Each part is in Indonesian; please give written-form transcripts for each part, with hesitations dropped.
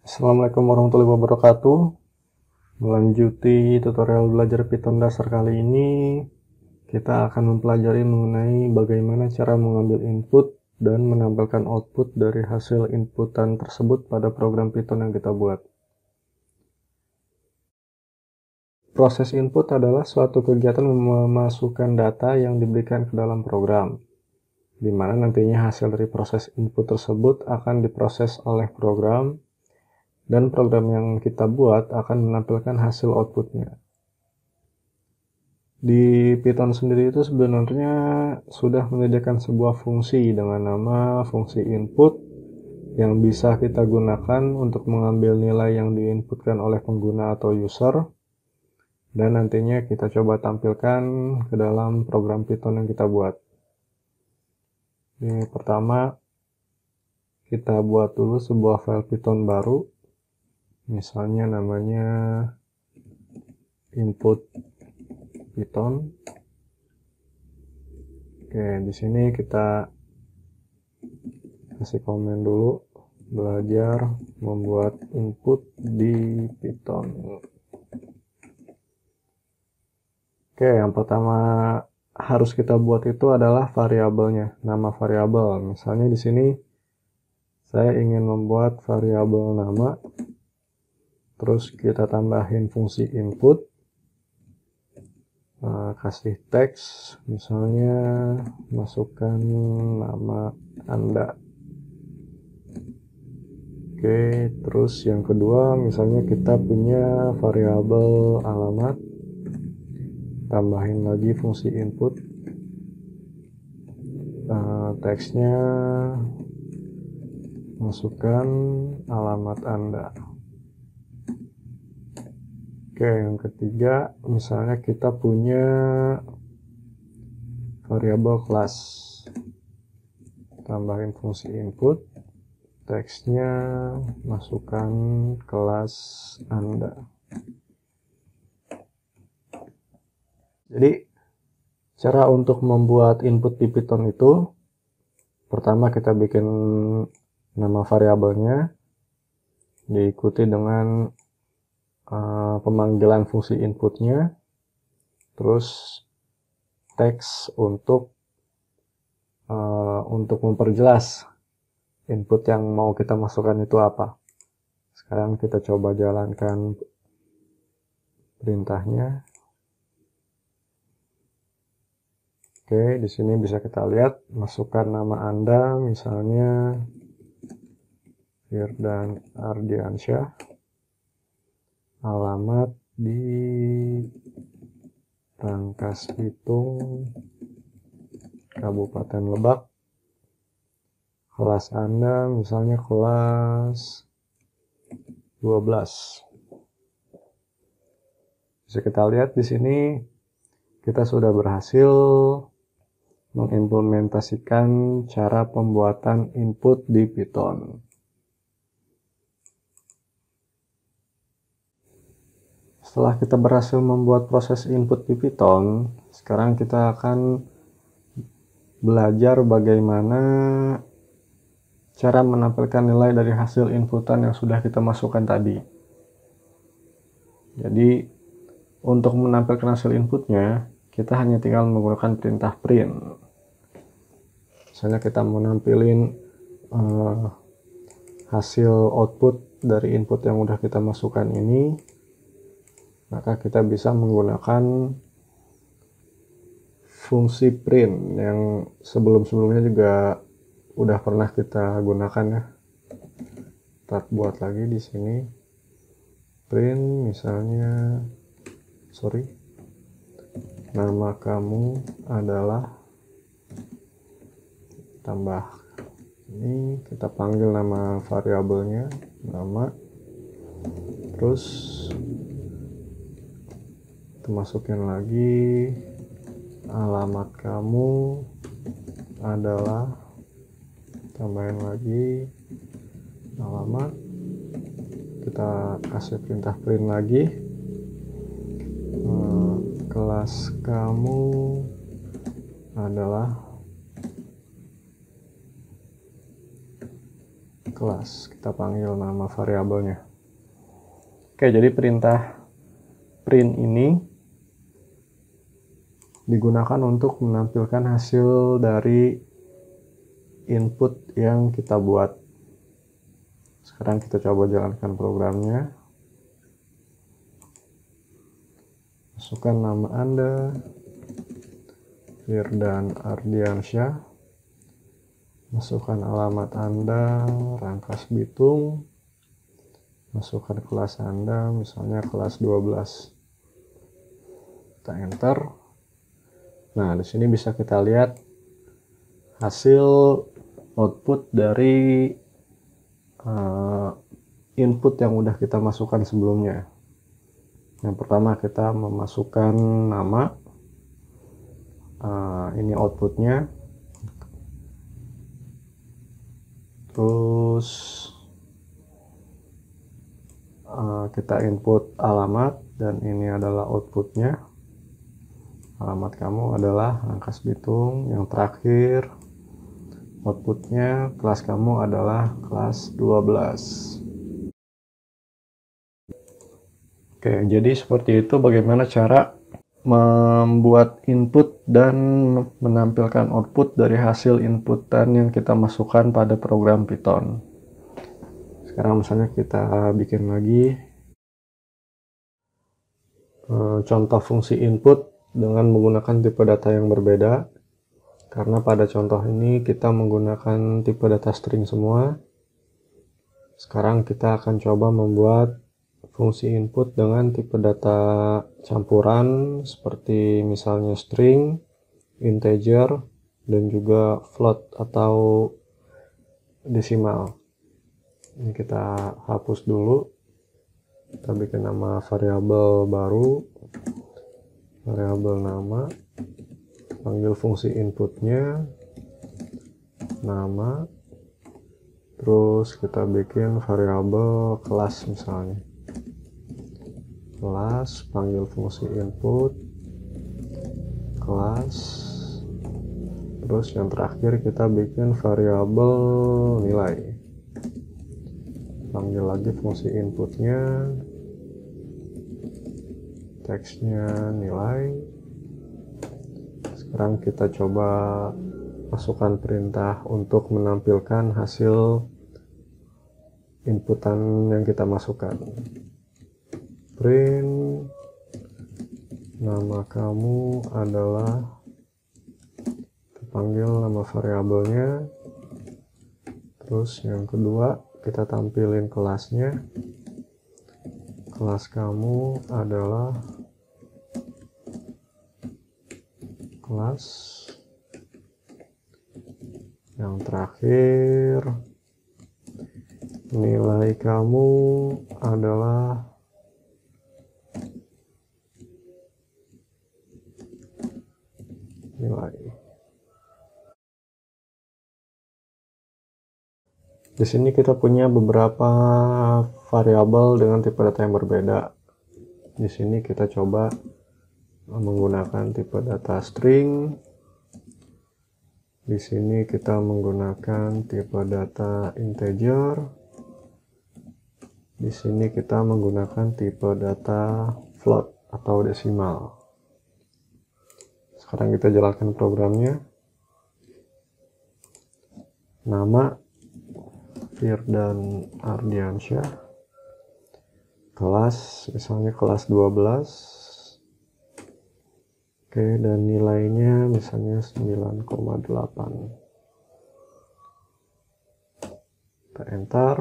Assalamualaikum warahmatullahi wabarakatuh. Melanjuti tutorial belajar Python dasar kali ini, kita akan mempelajari mengenai bagaimana cara mengambil input dan menampilkan output dari hasil inputan tersebut pada program Python yang kita buat. Proses input adalah suatu kegiatan memasukkan data yang diberikan ke dalam program, di mana nantinya hasil dari proses input tersebut akan diproses oleh program, dan program yang kita buat akan menampilkan hasil outputnya. Di Python sendiri itu sebenarnya sudah menyediakan sebuah fungsi dengan nama fungsi input yang bisa kita gunakan untuk mengambil nilai yang diinputkan oleh pengguna atau user, dan nantinya kita coba tampilkan ke dalam program Python yang kita buat. Ini pertama, kita buat dulu sebuah file Python baru. Misalnya namanya input Python. Oke, di sini kita kasih komen dulu, belajar membuat input di Python. Oke, yang pertama harus kita buat itu adalah variabelnya, nama variabel. Misalnya di sini saya ingin membuat variabel nama, terus kita tambahin fungsi input, kasih teks, misalnya masukkan nama Anda. Oke, terus yang kedua misalnya kita punya variabel alamat, tambahin lagi fungsi input, teksnya masukkan alamat Anda. Oke, yang ketiga misalnya kita punya variabel kelas, tambahin fungsi input, teksnya masukkan kelas Anda. Jadi cara untuk membuat input di Python itu, pertama kita bikin nama variabelnya, diikuti dengan pemanggilan fungsi inputnya, terus teks untuk memperjelas input yang mau kita masukkan itu apa. Sekarang kita coba jalankan perintahnya. Oke, di sini bisa kita lihat masukkan nama Anda, misalnya Firdan Ardiansyah, alamat di Rangkas Bitung, Kabupaten Lebak, kelas Anda misalnya kelas 12. Bisa kita lihat di sini kita sudah berhasil mengimplementasikan cara pembuatan input di Python. Setelah kita berhasil membuat proses input di Python, sekarang kita akan belajar bagaimana cara menampilkan nilai dari hasil inputan yang sudah kita masukkan tadi. Jadi, untuk menampilkan hasil inputnya, kita hanya tinggal menggunakan perintah print. Misalnya kita mau nampilin hasil output dari input yang udah kita masukkan ini, maka kita bisa menggunakan fungsi print yang sebelum-sebelumnya juga udah pernah kita gunakan ya. Kita buat lagi di sini print, misalnya nama kamu adalah, tambah ini kita panggil nama variabelnya nama, terus kita masukin lagi alamat kamu adalah, tambahin lagi alamat, kita kasih perintah print lagi, kelas kamu adalah kelas. Kita panggil nama variabelnya. Oke, jadi perintah print ini digunakan untuk menampilkan hasil dari input yang kita buat. Sekarang kita coba jalankan programnya. Masukkan nama Anda, Firdan Ardiansyah. Masukkan alamat Anda, Rangkas Bitung. Masukkan kelas Anda, misalnya kelas 12. Kita enter. Nah, di sini bisa kita lihat hasil output dari input yang udah kita masukkan sebelumnya. Yang pertama kita memasukkan nama. Ini outputnya. Terus kita input alamat dan ini adalah outputnya. Alamat kamu adalah Rangkas Bitung. Yang terakhir outputnya kelas kamu adalah kelas 12. Oke, jadi seperti itu bagaimana cara membuat input dan menampilkan output dari hasil inputan yang kita masukkan pada program Python. Sekarang misalnya kita bikin lagi contoh fungsi input dengan menggunakan tipe data yang berbeda. Karena pada contoh ini kita menggunakan tipe data string semua. Sekarang kita akan coba membuat fungsi input dengan tipe data campuran seperti misalnya string, integer, dan juga float atau desimal. Ini kita hapus dulu. Kita bikin nama variabel baru, variabel nama, panggil fungsi inputnya, nama, terus kita bikin variabel kelas misalnya. Kelas, panggil fungsi input, kelas, terus yang terakhir kita bikin variabel nilai. Panggil lagi fungsi inputnya, teksnya nilai. Sekarang kita coba masukkan perintah untuk menampilkan hasil inputan yang kita masukkan. Print nama kamu adalah, panggil nama variabelnya. Terus yang kedua kita tampilin kelasnya. Kelas kamu adalah kelas. Yang terakhir nilai kamu adalah nilai. Di sini kita punya beberapa variabel dengan tipe data yang berbeda. Di sini kita coba menggunakan tipe data string. Di sini kita menggunakan tipe data integer. Di sini kita menggunakan tipe data float atau desimal. Sekarang kita jalankan programnya. Nama Firdan Ardiansyah, kelas misalnya kelas 12. Oke, dan nilainya misalnya 9,8. Kita enter.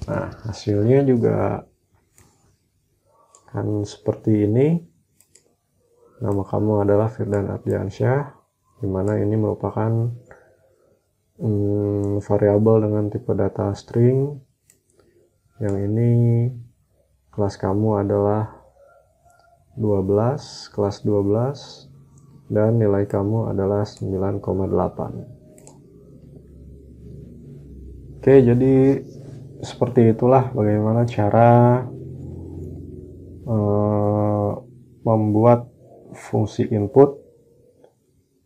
Nah, hasilnya juga kan seperti ini. Nama kamu adalah Firdan Ardiansyah, dimana ini merupakan variabel dengan tipe data string. Yang ini kelas kamu adalah 12, kelas 12, dan nilai kamu adalah 9,8. Oke, jadi seperti itulah bagaimana cara membuat fungsi input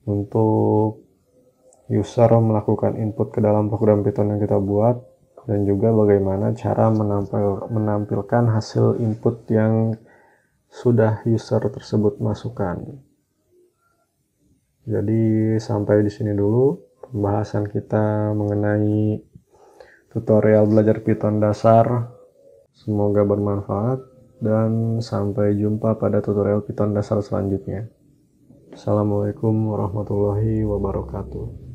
untuk user melakukan input ke dalam program Python yang kita buat, dan juga bagaimana cara menampilkan hasil input yang sudah user tersebut masukkan. Jadi sampai di sini dulu pembahasan kita mengenai tutorial belajar Python dasar. Semoga bermanfaat dan sampai jumpa pada tutorial Python dasar selanjutnya. Assalamualaikum warahmatullahi wabarakatuh.